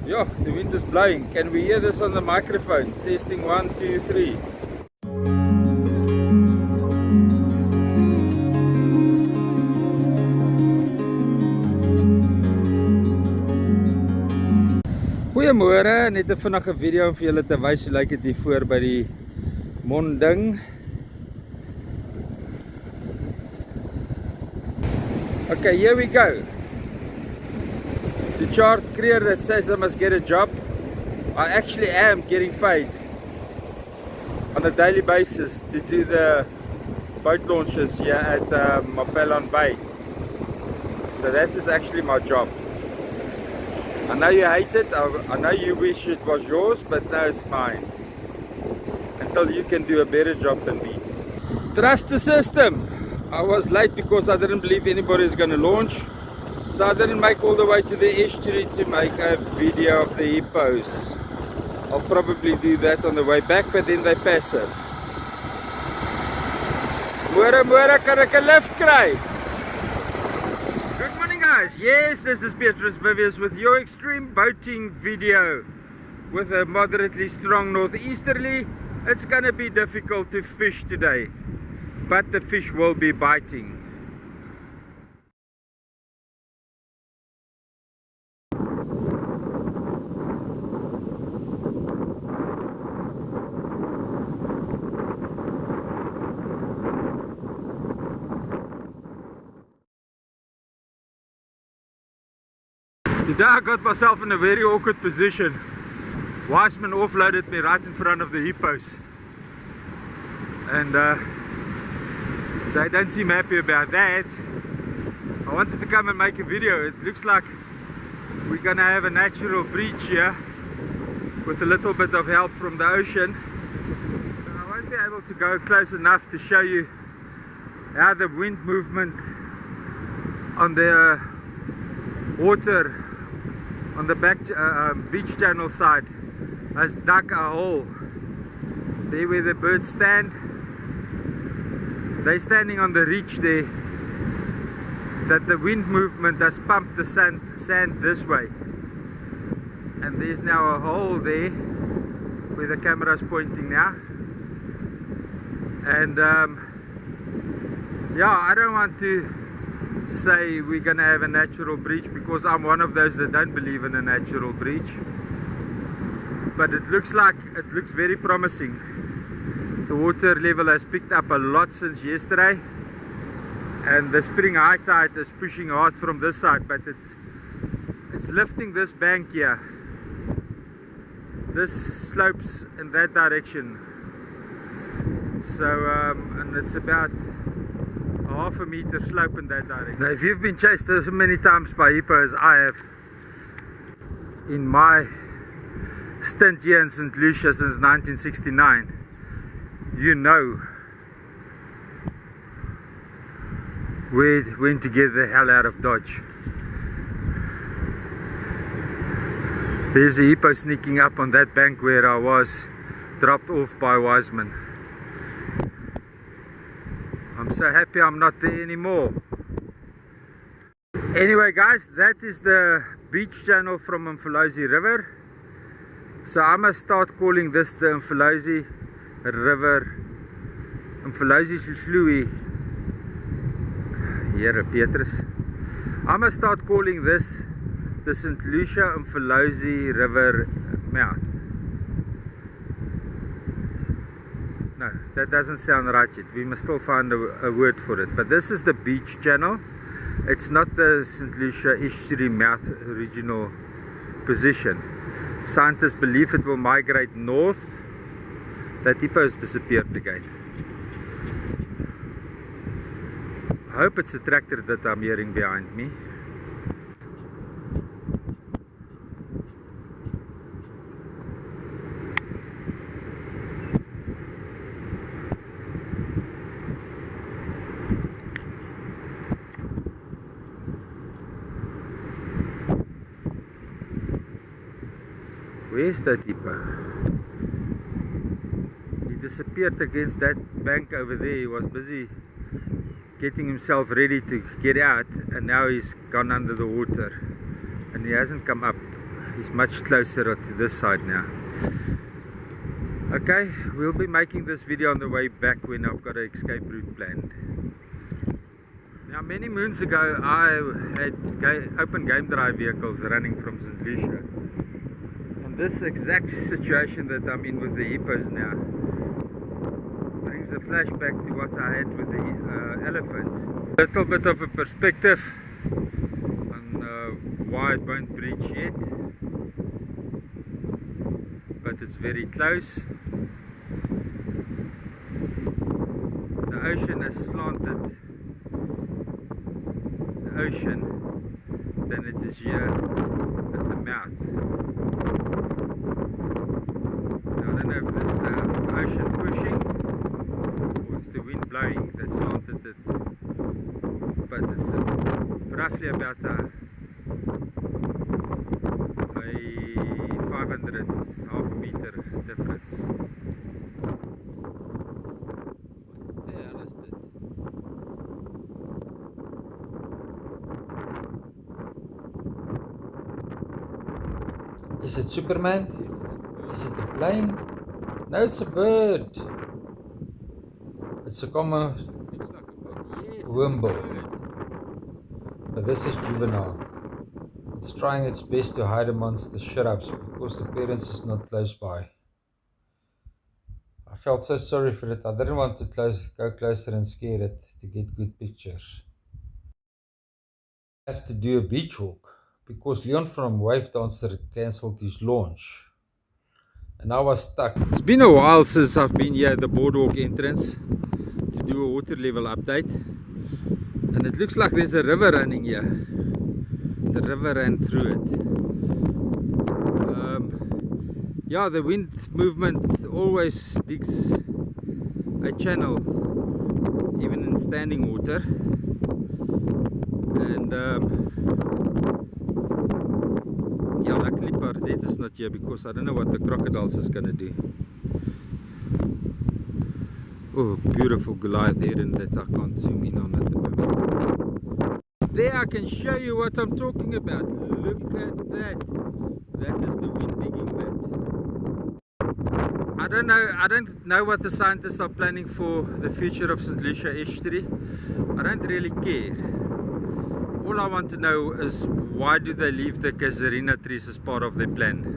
Yeah, the wind is blowing. Can we hear this on the microphone? Testing 1, 2, 3. Goeiemôre, net 'n vinnige video om vir julle te wys hoe lyk dit hier voor by die monding. Okay, here we go. The chart clear that says I must get a job. I actually am getting paid on a daily basis to do the boat launches here at Mopelon Bay. So that is actually my job. I know you hate it, I know you wish it was yours, but now it's mine. Until you can do a better job than me. Trust the system. I was late because I didn't believe anybody is going to launch. So I didn't make all the way to the estuary to make a video of the hippos. I'll probably do that on the way back, but then they pass it. Môre, kan ek 'n lift kry? Good morning guys, yes, this is Petrus Viviers with your extreme boating video. With a moderately strong northeasterly, it's gonna be difficult to fish today, but the fish will be biting. Today I got myself in a very awkward position. Wiseman offloaded me right in front of the hippos. And they don't seem happy about that. I wanted to come and make a video. It looks like we're gonna have a natural breach here with a little bit of help from the ocean. So I won't be able to go close enough to show you how the wind movement on the water on the back beach channel side has dug a hole there where the birds stand. They're standing on the reach there, that the wind movement has pumped the sand this way, and there's now a hole there where the camera is pointing now. And yeah, I don't want to say we're gonna have a natural breach because I'm one of those that don't believe in a natural breach, but it looks very promising. The water level has picked up a lot since yesterday, and the spring high tide is pushing hard from this side, but it's lifting this bank here. This slopes in that direction, so and it's about half a meter slope in that direction. Now if you've been chased so many times by hippos as I have in my stint here in St Lucia since 1969, you know when to get the hell out of Dodge. There's a hippo sneaking up on that bank where I was dropped off by Wiseman. I'm so happy I'm not there anymore. Anyway guys, that is the beach channel from Onthou Jy River. So I must start calling this the Onthou Jy River, Onthou Jy Here Petrus. I must start calling this the St Lucia Onthou Jy River mouth. No, that doesn't sound right yet. We must still find a word for it. But this is the beach channel. It's not the St Lucia Estuary mouth original position. Scientists believe it will migrate north. That hippo has disappeared again. I hope it's a tractor that I'm hearing behind me. Where's that hippo? He disappeared against that bank over there. He was busy getting himself ready to get out, and now he's gone under the water and he hasn't come up He's much closer to this side now. Okay, we'll be making this video on the way back when I've got an escape route planned. Now, many moons ago, I had open game drive vehicles running from St Lucia. And this exact situation that I'm in with the hippos now brings a flashback to what I had with the elephants. A little bit of a perspective on why it won't breach yet. But it's very close. The ocean has slanted the ocean than it is here at the mouth. Now, I don't know if it's the ocean pushing or it's the wind blowing that slanted it, but it's roughly about a 500 half a meter difference. What the hell is that? Is it Superman? Is it a plane? No, it's a bird. It's a common wimble. But this is juvenile. It's trying its best to hide amongst the shrubs because the parents is not close by. I felt so sorry for it. I didn't want to go closer and scare it to get good pictures. I have to do a beach walk because Leon from Wave Dancer cancelled his launch. And I was stuck. It's been a while since I've been here at the boardwalk entrance to do a water level update. And it looks like there's a river running here. The river ran through it. Yeah, the wind movement always digs a channel, even in standing water. And yeah, luckily Pardette is not here because I don't know what the crocodiles is gonna do. Oh, beautiful Goliath heron that I can't zoom in on at the moment. There I can show you what I'm talking about. Look at that. That is the wind digging that. I don't know what the scientists are planning for the future of St Lucia Estuary. I don't really care. All I want to know is why do they leave the casuarina trees as part of their plan?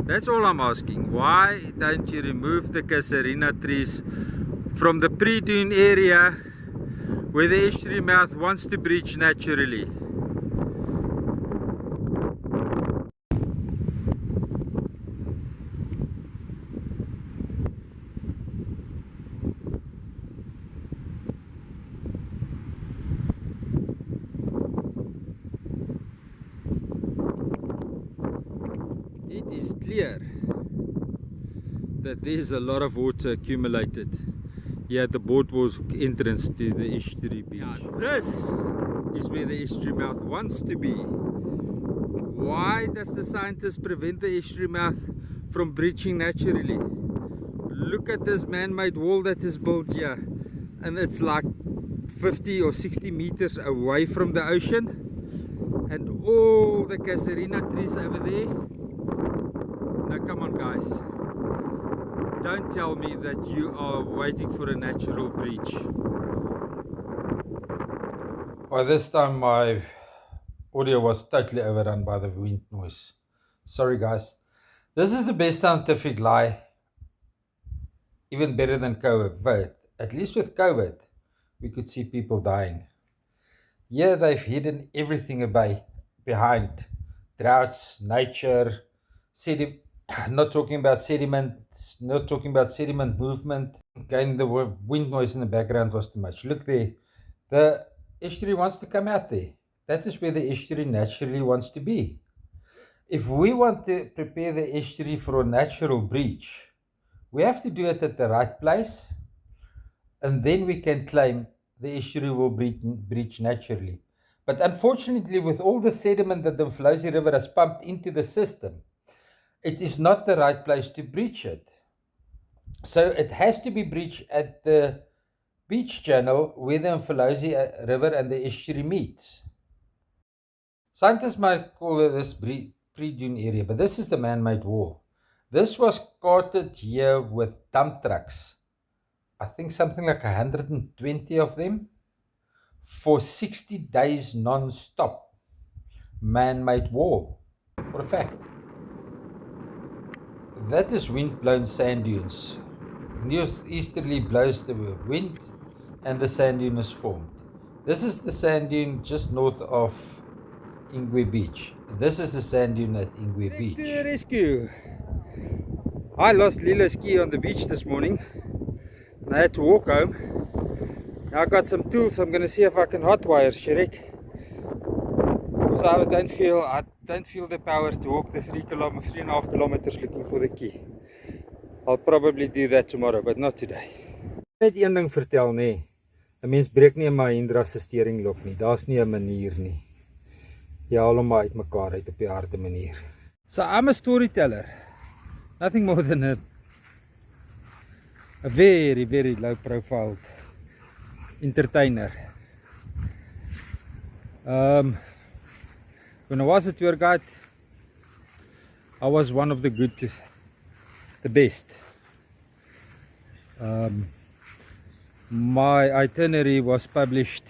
That's all I'm asking. Why don't you remove the casuarina trees from the pre-dune area where the estuary mouth wants to breach naturally? It is clear that there's a lot of water accumulated here at the boardwalk entrance to the estuary beach. Now, this is where the estuary mouth wants to be. Why does the scientist prevent the estuary mouth from breaching naturally? Look at this man-made wall that is built here, and it's like 50 or 60 meters away from the ocean, and all the casuarina trees over there. Now come on guys, don't tell me that you are waiting for a natural breach. By this time my audio was totally overrun by the wind noise. Sorry guys. This is the best scientific lie. Even better than COVID. At least with COVID, we could see people dying. Here they've hidden everything behind. Droughts, nature, not talking about sediment, not talking about sediment movement. Again, the wind noise in the background was too much. Look there. The estuary wants to come out there. That is where the estuary naturally wants to be. If we want to prepare the estuary for a natural breach, we have to do it at the right place, and then we can claim the estuary will breach naturally. But unfortunately, with all the sediment that the Onthou Jy River has pumped into the system, it is not the right place to breach it. So it has to be breached at the beach channel where the Onthou Jy River and the estuary meets. Scientists might call this pre-dune area, but this is the man-made wall. This was carted here with dump trucks. I think something like 120 of them for 60 days non-stop. Man-made wall, for a fact. That is wind-blown sand dunes. Northeasterly blows the wind and the sand dune is formed. This is the sand dune just north of Ingwe Beach. This is the sand dune at Ingwe Beach. Rescue. I lost Lila's key on the beach this morning and I had to walk home. Now I got some tools. I'm going to see if I can hotwire Shrek, because I don't feel the power to walk the 3.5 kilometers looking for the key. I'll probably do that tomorrow, but not today. Net een ding vertel, nee. 'n Mens breek nie 'n Mahindra se steeringlok nie. Daar's nie 'n manier nie. Jy haal hom maar uit mekaar uit op die harde manier. So I'm a storyteller. Nothing more than a very, very low profile entertainer. When I was a tour guide, I was one of the best. My itinerary was published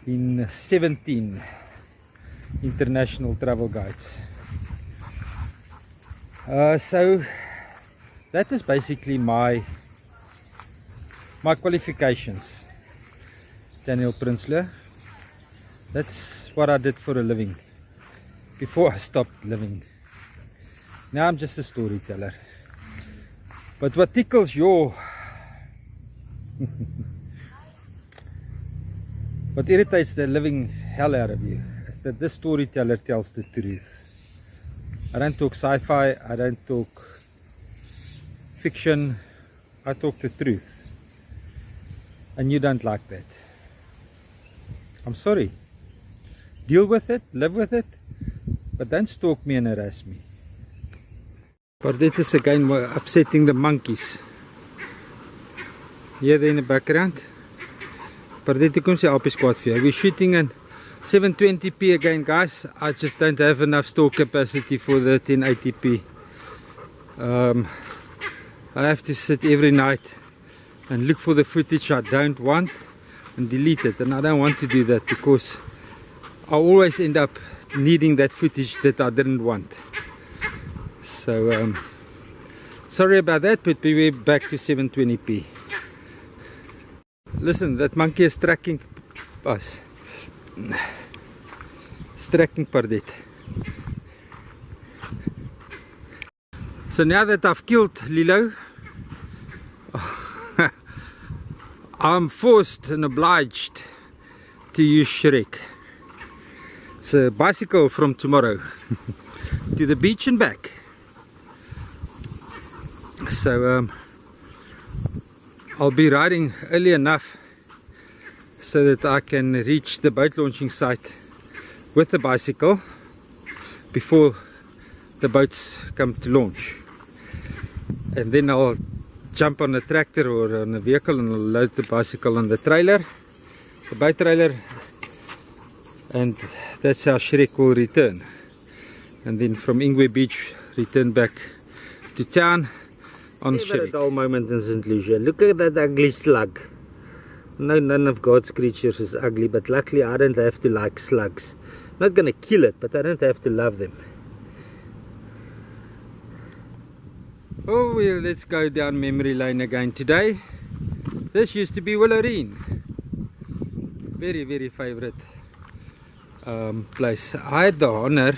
in 17 international travel guides. So that is basically my qualifications, Daniel Prinsloo. That's what I did for a living before I stopped living. Now I'm just a storyteller. But what tickles your what irritates the living hell out of you is that this storyteller tells the truth. I don't talk sci-fi, I don't talk fiction, I talk the truth. And you don't like that. I'm sorry. Deal with it, live with it, but don't stalk me and harass me. Pardette is again upsetting the monkeys. Here there in the background. Pardette, kom sy apies kwaad vir jou. We're shooting in 720p again, guys. I just don't have enough store capacity for the 1080p. I have to sit every night and look for the footage I don't want and delete it, and I don't want to do that because I always end up needing that footage that I didn't want. So sorry about that, but we're back to 720p. Listen, that monkey is tracking us. It's tracking Pardette. So now that I've killed Lilo, I'm forced and obliged to use Shrek. It's a bicycle from tomorrow to the beach and back. So I'll be riding early enough so that I can reach the boat launching site with the bicycle before the boats come to launch. And then I'll jump on a tractor or on a vehicle and I'll load the bicycle on the trailer, the boat trailer, and that's how Shrek will return. And then from Ingwe Beach, return back to town on Shrek. A dull moment in St Lucia. Look at that ugly slug. No, none of God's creatures is ugly, but luckily I don't have to like slugs. I'm not going to kill it, but I don't have to love them. Oh well, let's go down memory lane again today. This used to be Willowreen. Very, very favorite place. I had the honor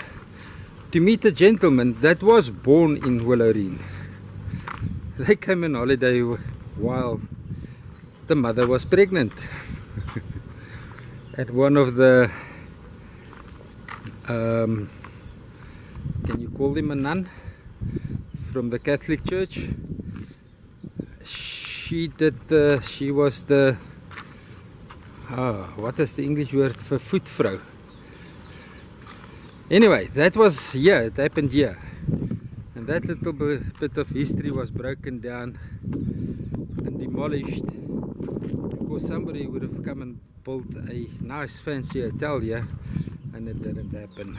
to meet a gentleman that was born in Willowreen. They came on holiday while the mother was pregnant. At one of the can you call them a nun? From the Catholic Church. She was the what is the English word for voetvrouw? Anyway, that was here, it happened here. And that little bit of history was broken down and demolished because somebody would have come and built a nice fancy hotel here, and it didn't happen.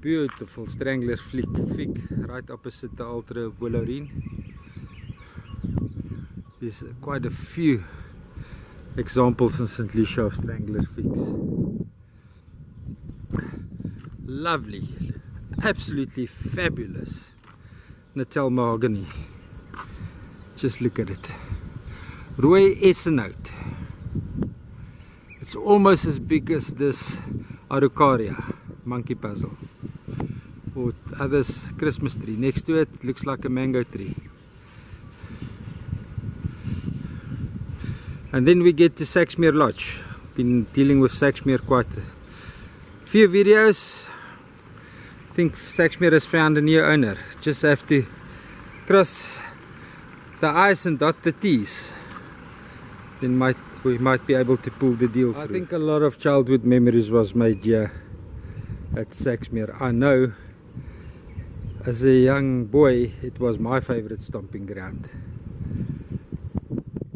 Beautiful Strangler fig right opposite the Ultra Bolorine. There's quite a few examples in St Lucia of Strangler figs. Lovely, absolutely fabulous Natal mahogany. Just look at it. Rooi Essenhout. It's almost as big as this Araucaria monkey puzzle, or others Christmas tree. Next to it looks like a mango tree. And then we get to Saxmere Lodge. Been dealing with Saxmere quite a few videos. I think Saxmere has found a new owner. Just have to cross the I's and dot the T's. Then we might be able to pull the deal through. I think a lot of childhood memories was made here at Saxmere. I know as a young boy it was my favorite stomping ground.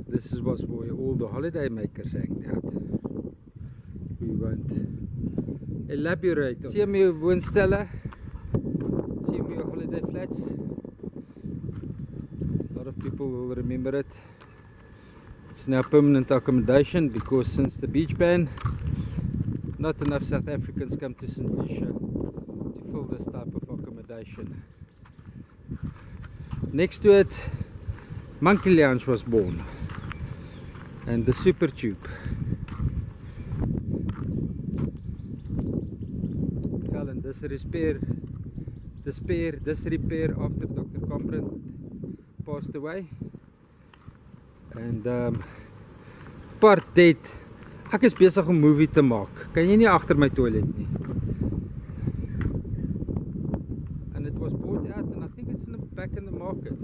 This was where all the holiday makers hang out. We won't elaborate on. CMU woonstelle, CMU holiday flats. A lot of people will remember it. It's now permanent accommodation because since the beach ban, not enough South Africans come to St Lucia to fill this type of accommodation. Next to it, Monkey Lounge was born, and the Super Tube. Colin, this repair after Dr. Compran passed away. And Pardette, ek is besig om 'n movie te maak. Kan jy nie agter my toilet nie? And it was bought out, and I think it's back in the market.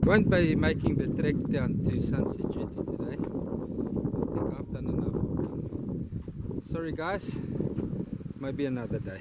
Won't be making the trek down to Sunset Jetty today. I think I've done enough. Sorry guys, maybe another day.